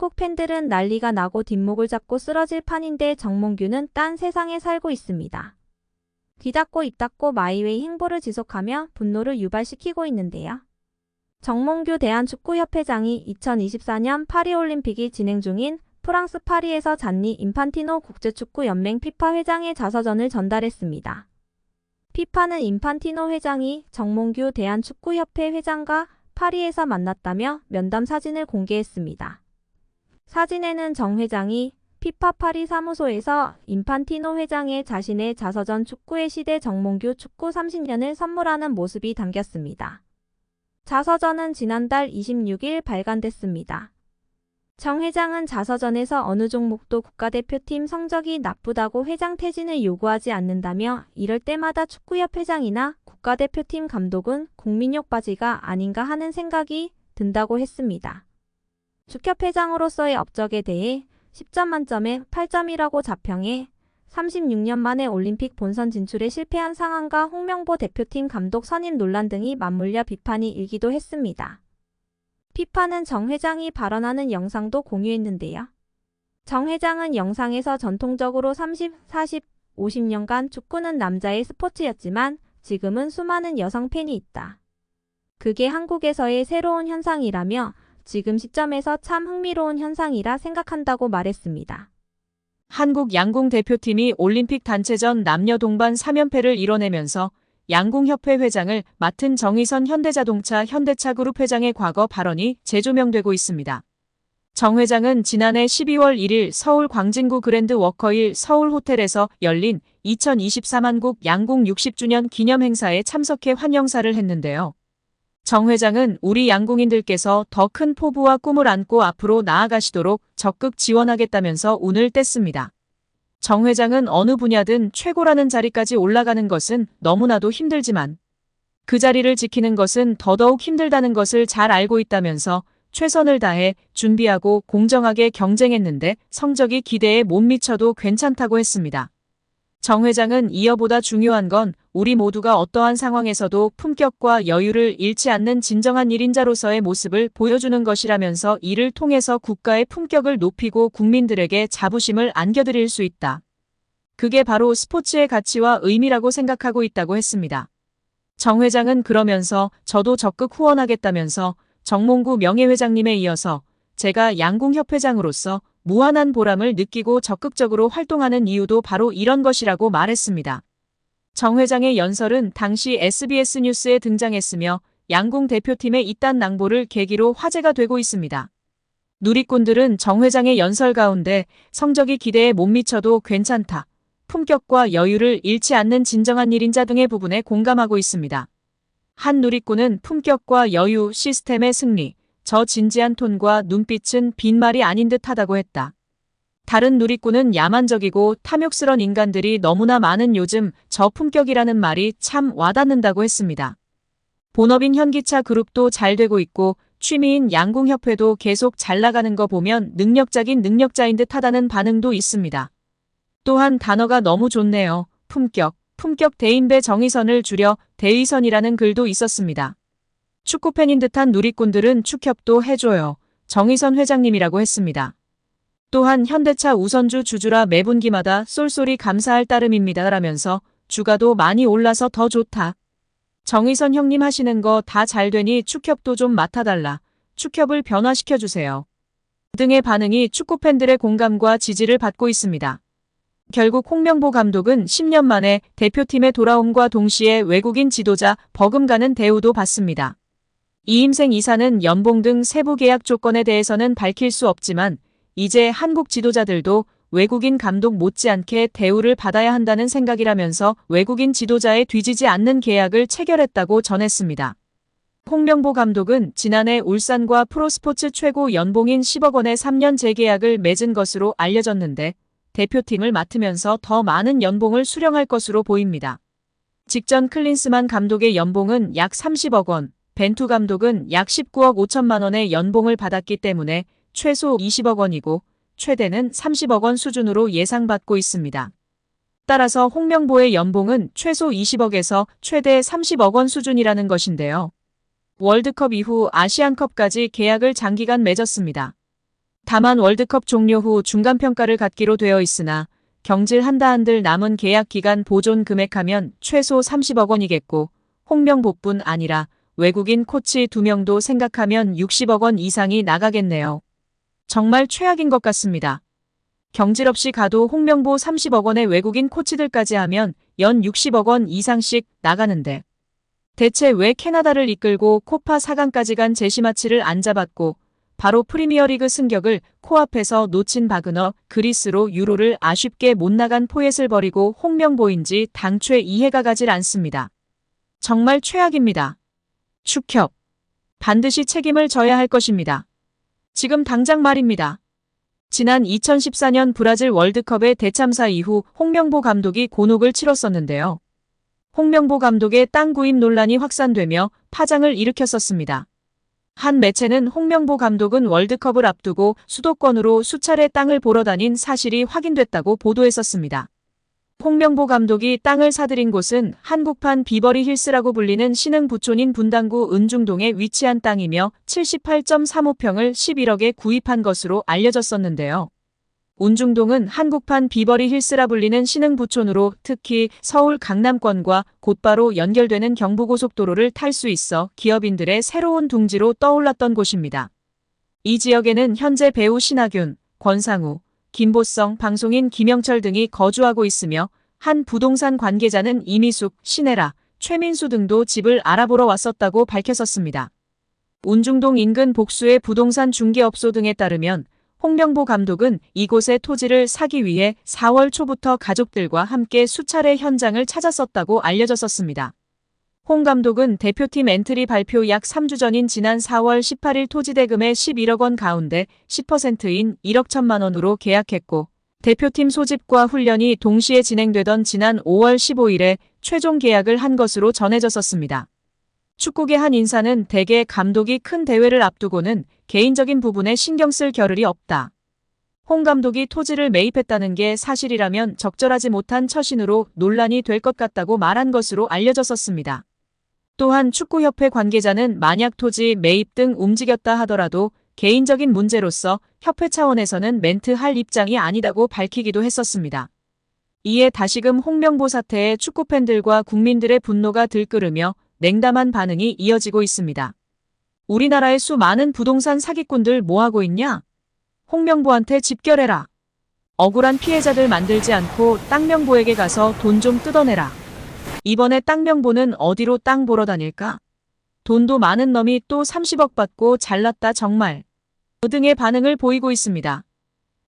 한국 팬들은 난리가 나고 뒷목을 잡고 쓰러질 판인데 정몽규는 딴 세상에 살고 있습니다. 귀 닫고 입 닫고 마이웨이 행보를 지속하며 분노를 유발시키고 있는데요. 정몽규 대한축구협회장이 2024년 파리올림픽이 진행 중인 프랑스 파리에서 잔니 인판티노 국제축구연맹 피파 회장의 자서전을 전달했습니다. 피파는 인판티노 회장이 정몽규 대한축구협회 회장과 파리에서 만났다며 면담 사진을 공개했습니다. 사진에는 정 회장이 피파 파리 사무소에서 인판티노 회장의 자신의 자서전 축구의 시대 정몽규 축구 30년을 선물하는 모습이 담겼습니다. 자서전은 지난달 26일 발간됐습니다. 정 회장은 자서전에서 어느 종목도 국가대표팀 성적이 나쁘다고 회장 퇴진을 요구하지 않는다며 이럴 때마다 축구협회장이나 국가대표팀 감독은 국민욕 바지가 아닌가 하는 생각이 든다고 했습니다. 축협회장으로서의 업적에 대해 10점 만점에 8점이라고 자평해 36년 만에 올림픽 본선 진출에 실패한 상황과 홍명보 대표팀 감독 선임 논란 등이 맞물려 비판이 일기도 했습니다. 피파는 정 회장이 발언하는 영상도 공유했는데요. 정 회장은 영상에서 전통적으로 30, 40, 50년간 축구는 남자의 스포츠였지만 지금은 수많은 여성 팬이 있다. 그게 한국에서의 새로운 현상이라며 지금 시점에서 참 흥미로운 현상이라 생각한다고 말했습니다. 한국 양궁 대표팀이 올림픽 단체전 남녀 동반 3연패를 이뤄내면서 양궁협회 회장을 맡은 정의선 현대자동차 현대차그룹 회장의 과거 발언이 재조명되고 있습니다. 정 회장은 지난해 12월 1일 서울 광진구 그랜드 워커힐 서울호텔에서 열린 2024 한국 양궁 60주년 기념 행사에 참석해 환영사를 했는데요. 정 회장은 우리 양궁인들께서 더 큰 포부와 꿈을 안고 앞으로 나아가시도록 적극 지원하겠다면서 운을 뗐습니다. 정 회장은 어느 분야든 최고라는 자리까지 올라가는 것은 너무나도 힘들지만 그 자리를 지키는 것은 더더욱 힘들다는 것을 잘 알고 있다면서 최선을 다해 준비하고 공정하게 경쟁했는데 성적이 기대에 못 미쳐도 괜찮다고 했습니다. 정 회장은 이어보다 중요한 건 우리 모두가 어떠한 상황에서도 품격과 여유를 잃지 않는 진정한 1인자로서의 모습을 보여주는 것이라면서 이를 통해서 국가의 품격을 높이고 국민들에게 자부심을 안겨드릴 수 있다. 그게 바로 스포츠의 가치와 의미라고 생각하고 있다고 했습니다. 정 회장은 그러면서 저도 적극 후원하겠다면서 정몽구 명예회장님에 이어서 제가 양궁협회장으로서 무한한 보람을 느끼고 적극적으로 활동하는 이유도 바로 이런 것이라고 말했습니다. 정 회장의 연설은 당시 SBS 뉴스에 등장했으며 양궁 대표팀의 이딴 낭보를 계기로 화제가 되고 있습니다. 누리꾼들은 정 회장의 연설 가운데 성적이 기대에 못 미쳐도 괜찮다, 품격과 여유를 잃지 않는 진정한 1인자 등의 부분에 공감하고 있습니다. 한 누리꾼은 품격과 여유 시스템의 승리, 저 진지한 톤과 눈빛은 빈말이 아닌 듯하다고 했다. 다른 누리꾼은 야만적이고 탐욕스런 인간들이 너무나 많은 요즘 저 품격이라는 말이 참 와닿는다고 했습니다. 본업인 현기차 그룹도 잘 되고 있고 취미인 양궁협회도 계속 잘 나가는 거 보면 능력자긴 능력자인 듯하다는 반응도 있습니다. 또한 단어가 너무 좋네요. 품격 대인배 정의선을 줄여 대의선이라는 글도 있었습니다. 축구팬인 듯한 누리꾼들은 축협도 해줘요. 정의선 회장님이라고 했습니다. 또한 현대차 우선주 주주라 매분기마다 쏠쏠히 감사할 따름입니다 라면서 주가도 많이 올라서 더 좋다. 정의선 형님 하시는 거 다 잘 되니 축협도 좀 맡아달라. 축협을 변화시켜주세요. 등의 반응이 축구팬들의 공감과 지지를 받고 있습니다. 결국 홍명보 감독은 10년 만에 대표팀에 돌아옴과 동시에 외국인 지도자 버금가는 대우도 받습니다. 이임생 이사는 연봉 등 세부 계약 조건에 대해서는 밝힐 수 없지만 이제 한국 지도자들도 외국인 감독 못지않게 대우를 받아야 한다는 생각이라면서 외국인 지도자에 뒤지지 않는 계약을 체결했다고 전했습니다. 홍명보 감독은 지난해 울산과 프로스포츠 최고 연봉인 10억 원의 3년 재계약을 맺은 것으로 알려졌는데 대표팀을 맡으면서 더 많은 연봉을 수령할 것으로 보입니다. 직전 클린스만 감독의 연봉은 약 30억 원, 벤투 감독은 약 19억 5천만 원의 연봉을 받았기 때문에 최소 20억 원이고 최대는 30억 원 수준으로 예상받고 있습니다. 따라서 홍명보의 연봉은 최소 20억에서 최대 30억 원 수준이라는 것인데요. 월드컵 이후 아시안컵까지 계약을 장기간 맺었습니다. 다만 월드컵 종료 후 중간평가를 갖기로 되어 있으나 경질한다 한들 남은 계약 기간 보존 금액하면 최소 30억 원이겠고 홍명보뿐 아니라 외국인 코치 2명도 생각하면 60억 원 이상이 나가겠네요. 정말 최악인 것 같습니다. 경질 없이 가도 홍명보 30억 원의 외국인 코치들까지 하면 연 60억 원 이상씩 나가는데 대체 왜 캐나다를 이끌고 코파 4강까지 간 제시마치를 안 잡았고 바로 프리미어리그 승격을 코앞에서 놓친 바그너 그리스로 유로를 아쉽게 못 나간 포엣을 버리고 홍명보인지 당최 이해가 가질 않습니다. 정말 최악입니다. 축협. 반드시 책임을 져야 할 것입니다. 지금 당장 말입니다. 지난 2014년 브라질 월드컵의 대참사 이후 홍명보 감독이 곤혹을 치렀었는데요. 홍명보 감독의 땅 구입 논란이 확산되며 파장을 일으켰었습니다. 한 매체는 홍명보 감독은 월드컵을 앞두고 수도권으로 수차례 땅을 보러 다닌 사실이 확인됐다고 보도했었습니다. 홍명보 감독이 땅을 사들인 곳은 한국판 비버리 힐스라고 불리는 신흥 부촌인 분당구 은중동에 위치한 땅이며 78.35평을 11억에 구입한 것으로 알려졌었는데요. 은중동은 한국판 비버리 힐스라 불리는 신흥 부촌으로 특히 서울 강남권과 곧바로 연결되는 경부고속도로를 탈 수 있어 기업인들의 새로운 둥지로 떠올랐던 곳입니다. 이 지역에는 현재 배우 신하균, 권상우, 김보성, 방송인 김영철 등이 거주하고 있으며 한 부동산 관계자는 이미숙, 신혜라, 최민수 등도 집을 알아보러 왔었다고 밝혔었습니다. 은중동 인근 복수의 부동산 중개업소 등에 따르면 홍명보 감독은 이곳의 토지를 사기 위해 4월 초부터 가족들과 함께 수차례 현장을 찾았었다고 알려졌었습니다. 홍 감독은 대표팀 엔트리 발표 약 3주 전인 지난 4월 18일 토지 대금의 11억 원 가운데 10%인 1억 1천만 원으로 계약했고 대표팀 소집과 훈련이 동시에 진행되던 지난 5월 15일에 최종 계약을 한 것으로 전해졌었습니다. 축구계 한 인사는 대개 감독이 큰 대회를 앞두고는 개인적인 부분에 신경 쓸 겨를이 없다. 홍 감독이 토지를 매입했다는 게 사실이라면 적절하지 못한 처신으로 논란이 될 것 같다고 말한 것으로 알려졌었습니다. 또한 축구협회 관계자는 만약 토지 매입 등 움직였다 하더라도 개인적인 문제로서 협회 차원에서는 멘트할 입장이 아니다고 밝히기도 했었습니다. 이에 다시금 홍명보 사태에 축구팬들과 국민들의 분노가 들끓으며 냉담한 반응이 이어지고 있습니다. 우리나라의 수많은 부동산 사기꾼들 뭐하고 있냐? 홍명보한테 집결해라. 억울한 피해자들 만들지 않고 땅명보에게 가서 돈 좀 뜯어내라. 이번에 땅명보는 어디로 땅 보러 다닐까? 돈도 많은 놈이 또 30억 받고 잘났다 정말. 등의 반응을 보이고 있습니다.